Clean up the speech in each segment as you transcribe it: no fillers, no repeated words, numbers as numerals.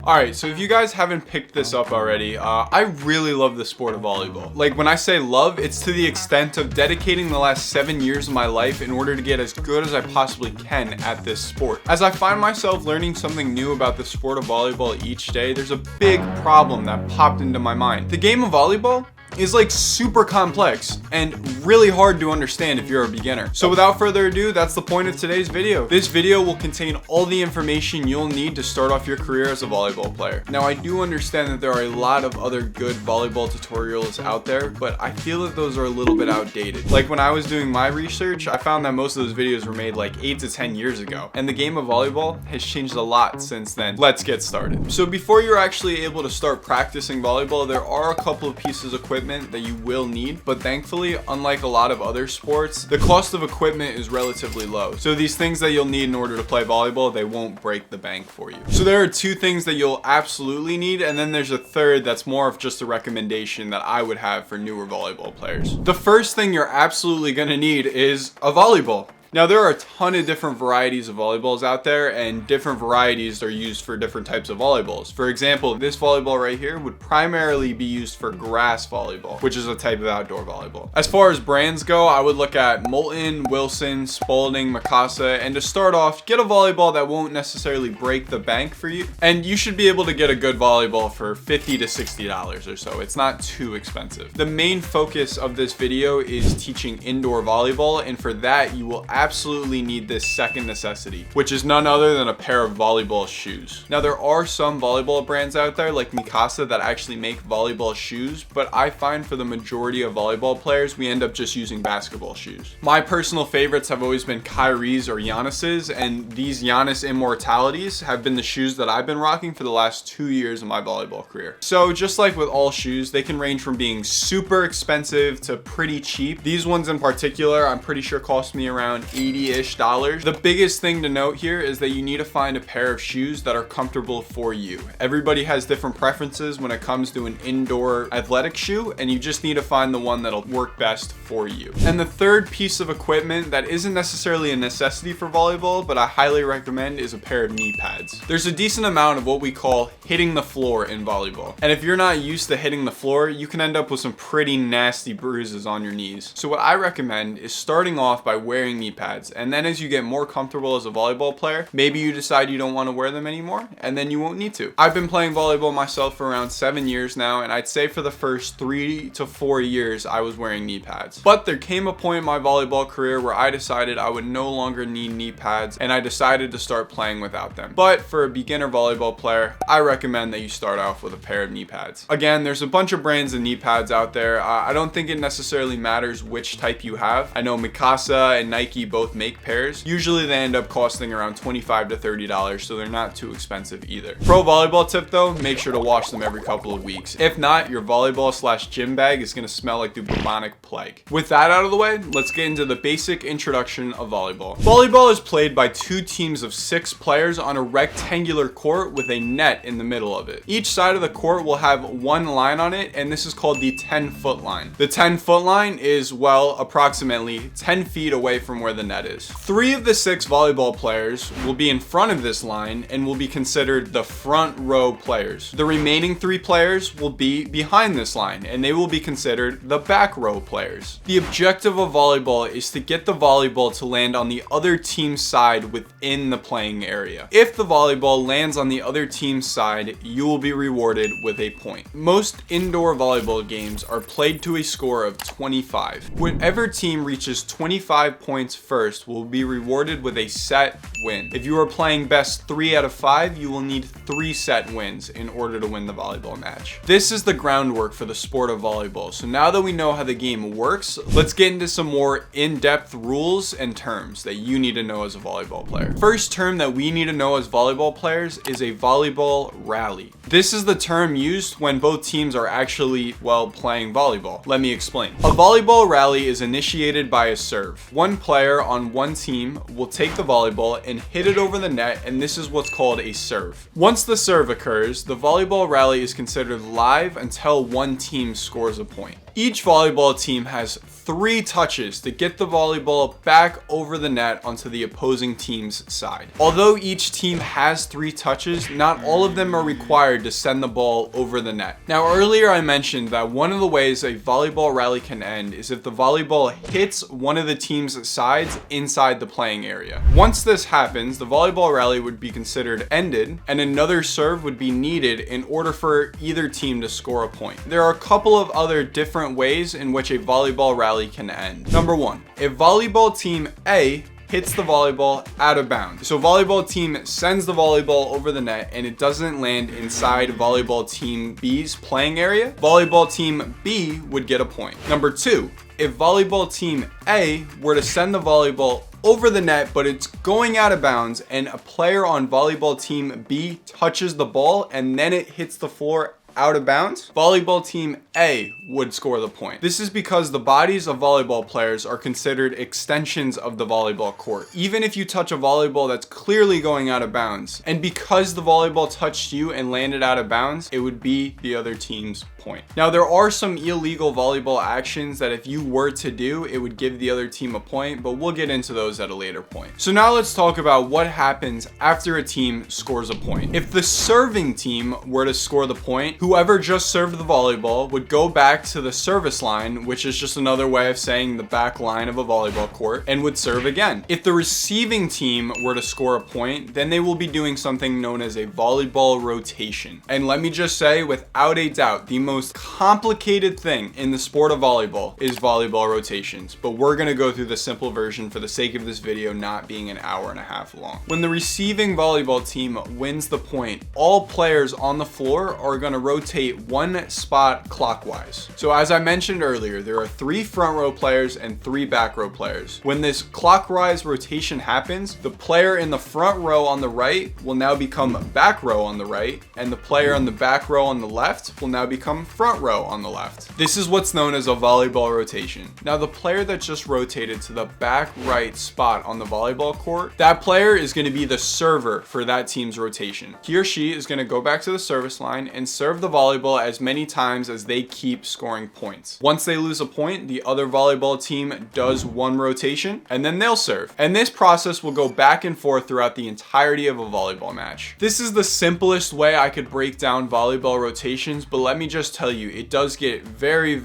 Alright, so if you guys haven't picked this up already, I really love the sport of volleyball. Like, when I say love, it's to the extent of dedicating the last 7 years of my life in order to get as good as I possibly can at this sport. As I find myself learning something new about the sport of volleyball each day, there's a big problem that popped into my mind. The game of volleyball is like super complex and really hard to understand if you're a beginner. So without further ado, that's the point of today's video. This video will contain all the information you'll need to start off your career as a volleyball player. Now, I do understand that there are a lot of other good volleyball tutorials out there, but I feel that those are a little bit outdated. Like, when I was doing my research, I found that most of those videos were made like 8 to 10 years ago, and the game of volleyball has changed a lot since then. Let's get started. So before you're actually able to start practicing volleyball, there are a couple of pieces of equipment that you will need, but thankfully, unlike a lot of other sports, the cost of equipment is relatively low. So these things that you'll need in order to play volleyball, they won't break the bank for you. So there are 2 things that you'll absolutely need, and then there's a third that's more of just a recommendation that I would have for newer volleyball players. The first thing you're absolutely going to need is a volleyball. Now, there are a ton of different varieties of volleyballs out there, and different varieties are used for different types of volleyballs. For example, this volleyball right here would primarily be used for grass volleyball, which is a type of outdoor volleyball. As far as brands go, I would look at Moulton, Wilson, Spalding, Mikasa, and to start off, get a volleyball that won't necessarily break the bank for you, and you should be able to get a good volleyball for $50 to $60 or so. It's not too expensive. The main focus of this video is teaching indoor volleyball, and for that, you will absolutely need this second necessity, which is none other than a pair of volleyball shoes. Now, there are some volleyball brands out there like Mikasa that actually make volleyball shoes, but I find for the majority of volleyball players, we end up just using basketball shoes. My personal favorites have always been Kyrie's or Giannis's, and these Giannis Immortalities have been the shoes that I've been rocking for the last 2 years of my volleyball career. So just like with all shoes, they can range from being super expensive to pretty cheap. These ones in particular, I'm pretty sure cost me around $80-ish. The biggest thing to note here is that you need to find a pair of shoes that are comfortable for you. Everybody has different preferences when it comes to an indoor athletic shoe, and you just need to find the one that'll work best for you. And the third piece of equipment that isn't necessarily a necessity for volleyball, but I highly recommend, is a pair of knee pads. There's a decent amount of what we call hitting the floor in volleyball, and if you're not used to hitting the floor, you can end up with some pretty nasty bruises on your knees. So what I recommend is starting off by wearing knee pads, and then as you get more comfortable as a volleyball player, maybe you decide you don't want to wear them anymore, and then you won't need to. I've been playing volleyball myself for around 7 years now, and I'd say for the first 3 to 4 years I was wearing knee pads. But there came a point in my volleyball career where I decided I would no longer need knee pads, and I decided to start playing without them. But for a beginner volleyball player, I recommend that you start off with a pair of knee pads. Again, there's a bunch of brands of knee pads out there. I don't think it necessarily matters which type you have. I know Mikasa and Nike both make pairs. Usually they end up costing around $25 to $30, so they're not too expensive either. Pro volleyball tip though, make sure to wash them every couple of weeks. If not, your volleyball/gym bag is gonna smell like the bubonic plague. With that out of the way, let's get into the basic introduction of volleyball. Volleyball is played by 2 teams of 6 players on a rectangular court with a net in the middle of it. Each side of the court will have one line on it, and this is called the 10-foot line. The 10-foot line is, well, approximately 10 feet away from where the net is. 3 of the 6 volleyball players will be in front of this line and will be considered the front row players. The remaining 3 players will be behind this line, and they will be considered the back row players. The objective of volleyball is to get the volleyball to land on the other team's side within the playing area. If the volleyball lands on the other team's side, you will be rewarded with a point. Most indoor volleyball games are played to a score of 25. Whichever team reaches 25 points first will be rewarded with a set win. If you are playing best 3 out of 5, you will need 3 set wins in order to win the volleyball match. This is the groundwork for the sport of volleyball. So now that we know how the game works, let's get into some more in-depth rules and terms that you need to know as a volleyball player. First term that we need to know as volleyball players is a volleyball rally. This is the term used when both teams are actually, well, playing volleyball. Let me explain. A volleyball rally is initiated by a serve. One player on one team will take the volleyball and hit it over the net, and this is what's called a serve. Once the serve occurs, the volleyball rally is considered live until one team scores a point. Each volleyball team has 3 touches to get the volleyball back over the net onto the opposing team's side. Although each team has 3 touches, not all of them are required to send the ball over the net. Now, earlier I mentioned that one of the ways a volleyball rally can end is if the volleyball hits one of the team's sides inside the playing area. Once this happens, the volleyball rally would be considered ended, and another serve would be needed in order for either team to score a point. There are a couple of other different ways in which a volleyball rally can end. Number 1, if volleyball team A hits the volleyball out of bounds. So volleyball team sends the volleyball over the net and it doesn't land inside volleyball team B's playing area, volleyball team B would get a point. Number 2, if volleyball team A were to send the volleyball over the net, but it's going out of bounds and a player on volleyball team B touches the ball and then it hits the floor out of bounds, volleyball team A would score the point. This is because the bodies of volleyball players are considered extensions of the volleyball court. Even if you touch a volleyball that's clearly going out of bounds, and because the volleyball touched you and landed out of bounds, it would be the other team's point. Now, there are some illegal volleyball actions that if you were to do, it would give the other team a point, but we'll get into those at a later point. So now let's talk about what happens after a team scores a point. If the serving team were to score the point, whoever just served the volleyball would go back to the service line, which is just another way of saying the back line of a volleyball court, and would serve again. If the receiving team were to score a point, then they will be doing something known as a volleyball rotation. And let me just say, without a doubt, the most complicated thing in the sport of volleyball is volleyball rotations, but we're gonna go through the simple version for the sake of this video not being an hour and a half long. When the receiving volleyball team wins the point, all players on the floor are gonna rotate one spot clockwise. So as I mentioned earlier, there are 3 front row players and 3 back row players. When this clockwise rotation happens, the player in the front row on the right will now become back row on the right, and the player on the back row on the left will now become front row on the left. This is what's known as a volleyball rotation. Now, the player that just rotated to the back right spot on the volleyball court, that player is going to be the server for that team's rotation. He or she is going to go back to the service line and serve the volleyball as many times as they keep scoring points. Once they lose a point, the other volleyball team does one rotation and then they'll serve. And this process will go back and forth throughout the entirety of a volleyball match. This is the simplest way I could break down volleyball rotations, but let me just tell you, it does get very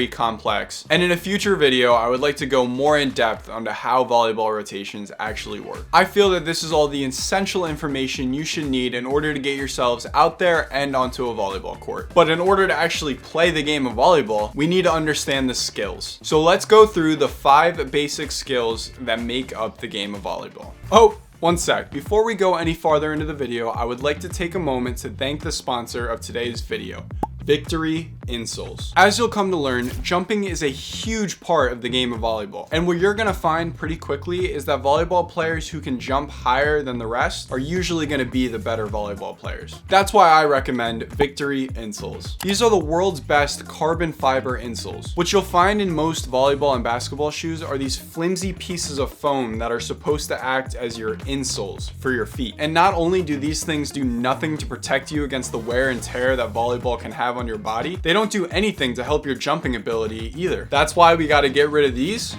complex. And in a future video, I would like to go more in depth onto how volleyball rotations actually work. I feel that this is all the essential information you should need in order to get yourselves out there and onto a volleyball court. But in order to actually play the game of volleyball, we need to understand the skills. So let's go through the 5 basic skills that make up the game of volleyball. Oh, one sec. Before we go any farther into the video, I would like to take a moment to thank the sponsor of today's video, VKTRY Insoles. As you'll come to learn, jumping is a huge part of the game of volleyball. And what you're gonna find pretty quickly is that volleyball players who can jump higher than the rest are usually gonna be the better volleyball players. That's why I recommend VKTRY Insoles. These are the world's best carbon fiber insoles. What you'll find in most volleyball and basketball shoes are these flimsy pieces of foam that are supposed to act as your insoles for your feet. And not only do these things do nothing to protect you against the wear and tear that volleyball can have on your body, they don't do anything to help your jumping ability either. That's why we got to get rid of these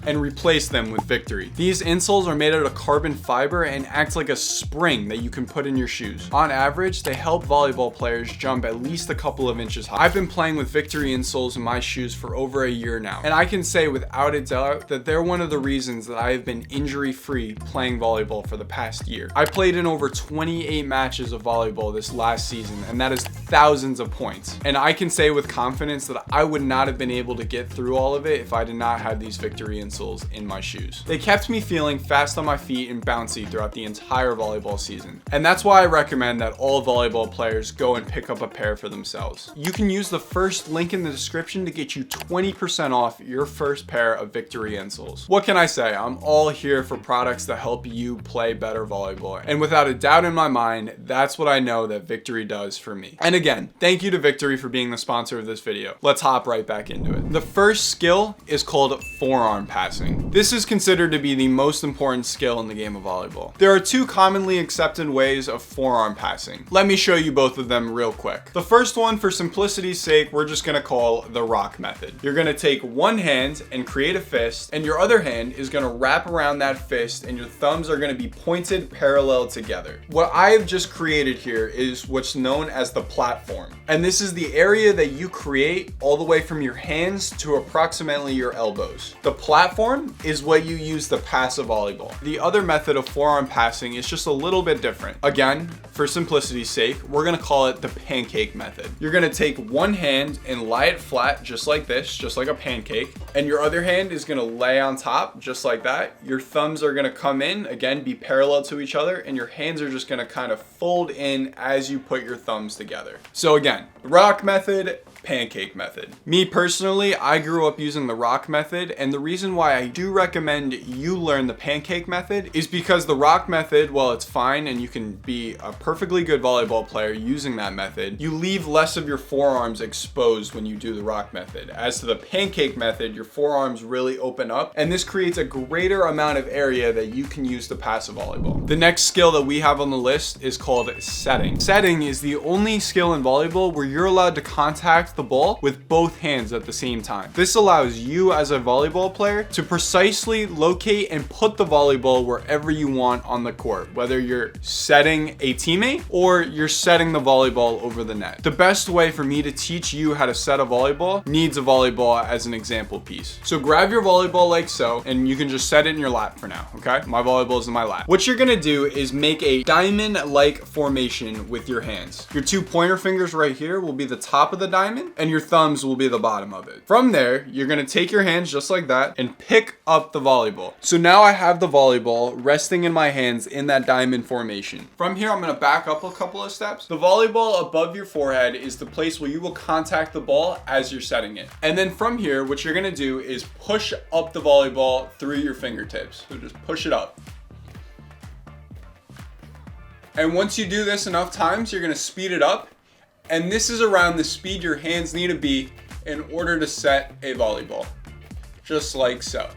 and replace them with VKTRY. These insoles are made out of carbon fiber and act like a spring that you can put in your shoes. On average, they help volleyball players jump at least a couple of inches high. I've been playing with VKTRY insoles in my shoes for over a year now, and I can say without a doubt that they're one of the reasons that I have been injury-free playing volleyball for the past year. I played in over 28 matches of volleyball this last season, and that is thousands of points. And I can say with confidence that I would not have been able to get through all of it if I did not have these VKTRY insoles in my shoes. They kept me feeling fast on my feet and bouncy throughout the entire volleyball season. And that's why I recommend that all volleyball players go and pick up a pair for themselves. You can use the first link in the description to get you 20% off your first pair of VKTRY insoles. What can I say? I'm all here for products that help you play better volleyball. And without a doubt in my mind, that's what I know that VKTRY does for me. And again, thank you to VKTRY for being the sponsor of this video. Let's hop right back into it. The first skill is called forearm pass. passing. This is considered to be the most important skill in the game of volleyball. There are two commonly accepted ways of forearm passing. Let me show you both of them real quick. The first one, for simplicity's sake, we're just gonna call the rock method. You're gonna take one hand and create a fist, and your other hand is gonna wrap around that fist, and your thumbs are gonna be pointed parallel together. What I have just created here is what's known as the platform. And this is the area that you create all the way from your hands to approximately your elbows. The platform is what you use to pass a volleyball. The other method of forearm passing is just a little bit different. Again, for simplicity's sake, we're gonna call it the pancake method. You're gonna take one hand and lie it flat just like this, just like a pancake, and your other hand is gonna lay on top just like that. Your thumbs are gonna come in, again, be parallel to each other, and your hands are just gonna kind of fold in as you put your thumbs together. So again, rock method, pancake method. Me personally, I grew up using the rock method, and the reason why I do recommend you learn the pancake method is because the rock method, while it's fine and you can be a perfectly good volleyball player using that method, you leave less of your forearms exposed when you do the rock method. As to the pancake method, your forearms really open up, and this creates a greater amount of area that you can use to pass a volleyball. The next skill that we have on the list is called setting. Setting is the only skill in volleyball where you're allowed to contact the ball with both hands at the same time. This allows you as a volleyball player to precisely locate and put the volleyball wherever you want on the court, whether you're setting a teammate or you're setting the volleyball over the net. The best way for me to teach you how to set a volleyball needs a volleyball as an example piece. So grab your volleyball like so, and you can just set it in your lap for now, okay? My volleyball is in my lap. What you're gonna do is make a diamond-like formation with your hands. Your two pointer fingers right here will be the top of the diamond, and your thumbs will be the bottom of it. From there, you're gonna take your hands just like that and pick up the volleyball. So now I have the volleyball resting in my hands in that diamond formation. From here, I'm gonna back up a couple of steps. The volleyball above your forehead is the place where you will contact the ball as you're setting it. And then from here, what you're gonna do is push up the volleyball through your fingertips. So just push it up. And once you do this enough times, you're gonna speed it up. And this is around the speed your hands need to be in order to set a volleyball. Just like so.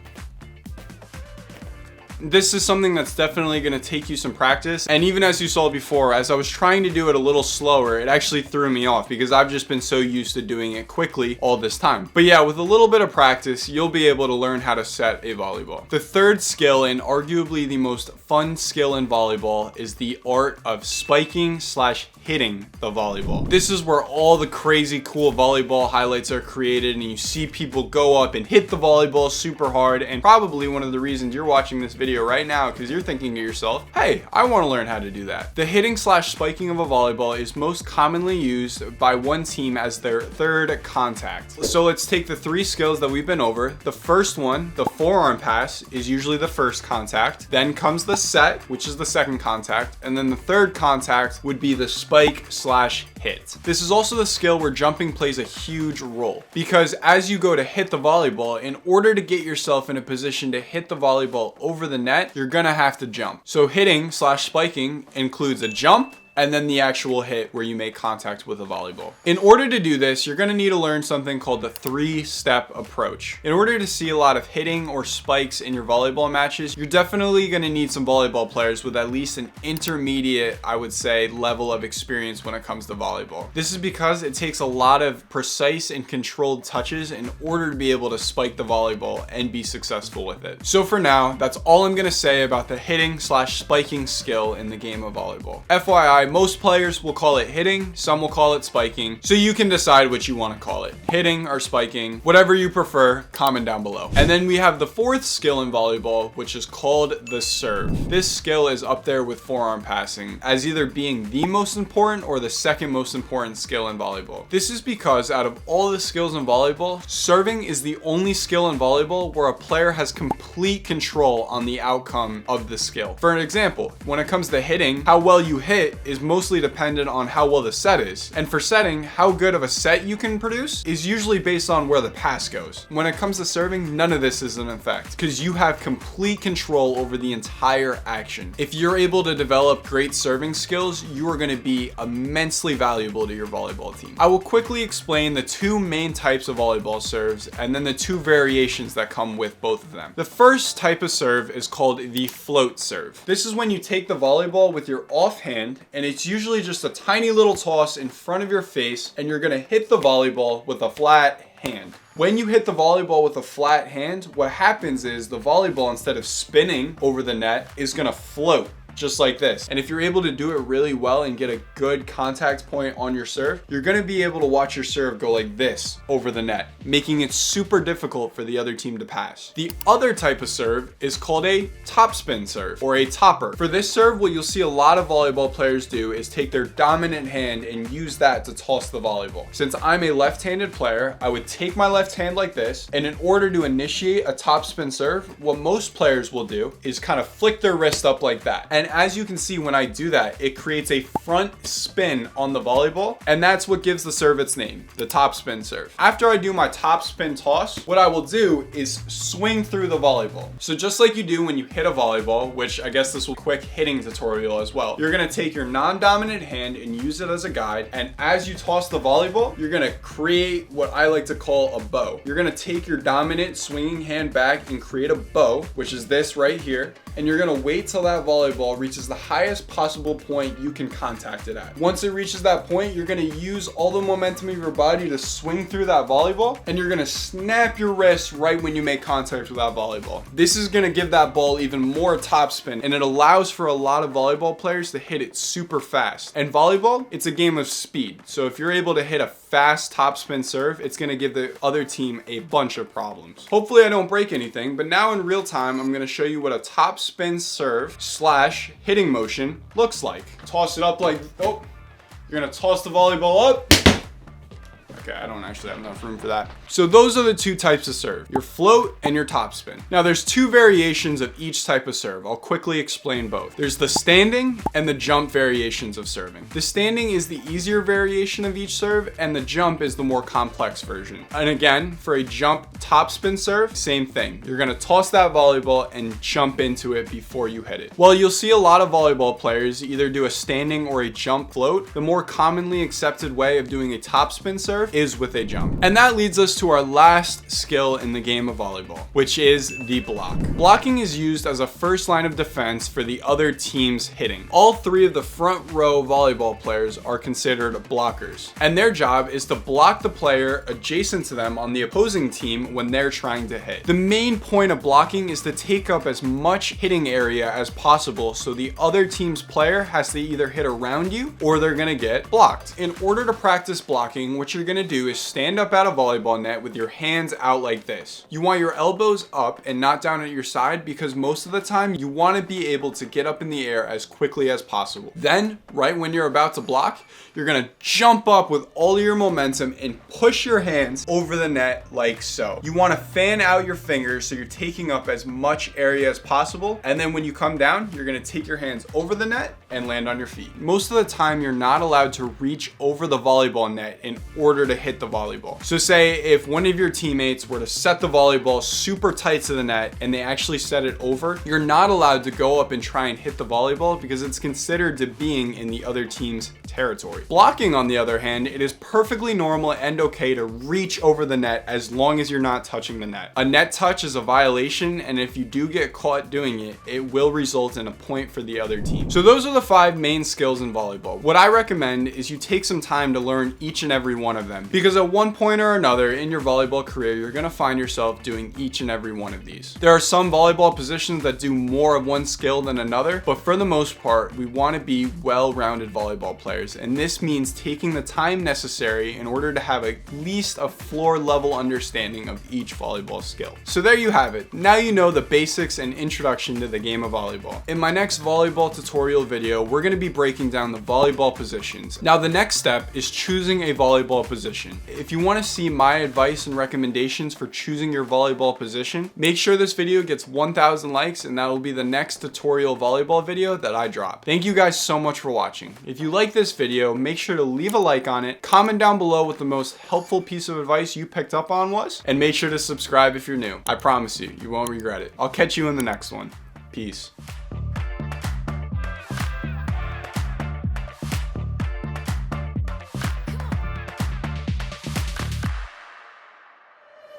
This is something that's definitely going to take you some practice, and even as you saw before, as I was trying to do it a little slower, it actually threw me off because I've just been so used to doing it quickly all this time. But yeah, with a little bit of practice, you'll be able to learn how to set a volleyball. The third skill, and arguably the most fun skill in volleyball, is the art of spiking / hitting the volleyball. This is where all the crazy cool volleyball highlights are created, and you see people go up and hit the volleyball super hard, and probably one of the reasons you're watching this video right now because you're thinking to yourself, hey, I want to learn how to do that. The hitting / spiking of a volleyball is most commonly used by one team as their third contact. So let's take the three skills that we've been over. The first one, the forearm pass, is usually the first contact. Then comes the set, which is the second contact. And then the third contact would be the spike / hit. This is also the skill where jumping plays a huge role, because as you go to hit the volleyball, in order to get yourself in a position to hit the volleyball over the net, you're gonna have to jump. So hitting / spiking includes a jump, and then the actual hit where you make contact with a volleyball. In order to do this, you're gonna need to learn something called the 3-step approach. In order to see a lot of hitting or spikes in your volleyball matches, you're definitely gonna need some volleyball players with at least an intermediate, I would say, level of experience when it comes to volleyball. This is because it takes a lot of precise and controlled touches in order to be able to spike the volleyball and be successful with it. So for now, that's all I'm gonna say about the hitting / spiking skill in the game of volleyball. FYI, most players will call it hitting, some will call it spiking, so you can decide what you want to call it. Hitting or spiking, whatever you prefer, comment down below. And then we have the fourth skill in volleyball, which is called the serve. This skill is up there with forearm passing as either being the most important or the second most important skill in volleyball. This is because out of all the skills in volleyball, serving is the only skill in volleyball where a player has complete control on the outcome of the skill. For an example, when it comes to hitting, how well you hit is is mostly dependent on how well the set is. And for setting, how good of a set you can produce is usually based on where the pass goes. When it comes to serving, none of this is an effect because you have complete control over the entire action. If you're able to develop great serving skills, you are going to be immensely valuable to your volleyball team. I will quickly explain the two main types of volleyball serves and then the two variations that come with both of them. The first type of serve is called the float serve. This is when you take the volleyball with your offhand, and it's usually just a tiny little toss in front of your face, and you're going to hit the volleyball with a flat hand. When you hit the volleyball with a flat hand, what happens is the volleyball, instead of spinning over the net, is going to float just like this. And if you're able to do it really well and get a good contact point on your serve, you're going to be able to watch your serve go like this over the net, making it super difficult for the other team to pass. The other type of serve is called a topspin serve or a topper. For this serve, what you'll see a lot of volleyball players do is take their dominant hand and use that to toss the volleyball. Since I'm a left-handed player, I would take my left hand like this, and in order to initiate a topspin serve, what most players will do is kind of flick their wrist up like that. And as you can see, when I do that, it creates a front spin on the volleyball, and that's what gives the serve its name, the topspin serve. After I do my topspin toss, what I will do is swing through the volleyball. So just like you do when you hit a volleyball, which I guess this will quick hitting tutorial as well, you're gonna take your non-dominant hand and use it as a guide, and as you toss the volleyball, you're gonna create what I like to call a bow. You're gonna take your dominant swinging hand back and create a bow, which is this right here, and you're gonna wait till that volleyball reaches the highest possible point you can contact it at. Once it reaches that point, you're gonna use all the momentum of your body to swing through that volleyball, and you're gonna snap your wrist right when you make contact with that volleyball. This is gonna give that ball even more topspin, and it allows for a lot of volleyball players to hit it super fast. And volleyball, it's a game of speed. So if you're able to hit a fast topspin serve, it's gonna give the other team a bunch of problems. Hopefully I don't break anything, but now in real time, I'm gonna show you what a topspin serve / hitting motion looks like. Toss it up like, oh, you're gonna toss the volleyball up. Okay, I don't actually have enough room for that. So those are the two types of serve, your float and your topspin. Now there's two variations of each type of serve. I'll quickly explain both. There's the standing and the jump variations of serving. The standing is the easier variation of each serve, and the jump is the more complex version. And again, for a jump topspin serve, same thing. You're gonna toss that volleyball and jump into it before you hit it. While you'll see a lot of volleyball players either do a standing or a jump float, the more commonly accepted way of doing a topspin serve is with a jump. And that leads us to our last skill in the game of volleyball, which is the block. Blocking is used as a first line of defense for the other team's hitting. All three of the front row volleyball players are considered blockers, and their job is to block the player adjacent to them on the opposing team when they're trying to hit. The main point of blocking is to take up as much hitting area as possible, so the other team's player has to either hit around you or they're gonna get blocked. In order to practice blocking, what you're gonna do is stand up at a volleyball net with your hands out like this. You want your elbows up and not down at your side, because most of the time you want to be able to get up in the air as quickly as possible. Then, right when you're about to block, you're gonna jump up with all your momentum and push your hands over the net like so. You want to fan out your fingers so you're taking up as much area as possible, and then when you come down, you're gonna take your hands over the net and land on your feet. Most of the time, you're not allowed to reach over the volleyball net in order to hit the volleyball. So say if one of your teammates were to set the volleyball super tight to the net and they actually set it over, you're not allowed to go up and try and hit the volleyball because it's considered to being in the other team's territory. Blocking, on the other hand, it is perfectly normal and okay to reach over the net as long as you're not touching the net. A net touch is a violation, and if you do get caught doing it, it will result in a point for the other team. So those are the 5 main skills in volleyball. What I recommend is you take some time to learn each and every one of them, because at one point or another in your volleyball career, you're gonna find yourself doing each and every one of these. There are some volleyball positions that do more of one skill than another, but for the most part, we wanna be well-rounded volleyball players, and this means taking the time necessary in order to have at least a floor-level understanding of each volleyball skill. So there you have it. Now you know the basics and introduction to the game of volleyball. In my next volleyball tutorial video, we're gonna be breaking down the volleyball positions. Now the next step is choosing a volleyball position. position. If you want to see my advice and recommendations for choosing your volleyball position, make sure this video gets 1,000 likes, and that will be the next tutorial volleyball video that I drop. Thank you guys so much for watching. If you like this video, make sure to leave a like on it, comment down below what the most helpful piece of advice you picked up on was, and make sure to subscribe if you're new. I promise you, you won't regret it. I'll catch you in the next one. Peace.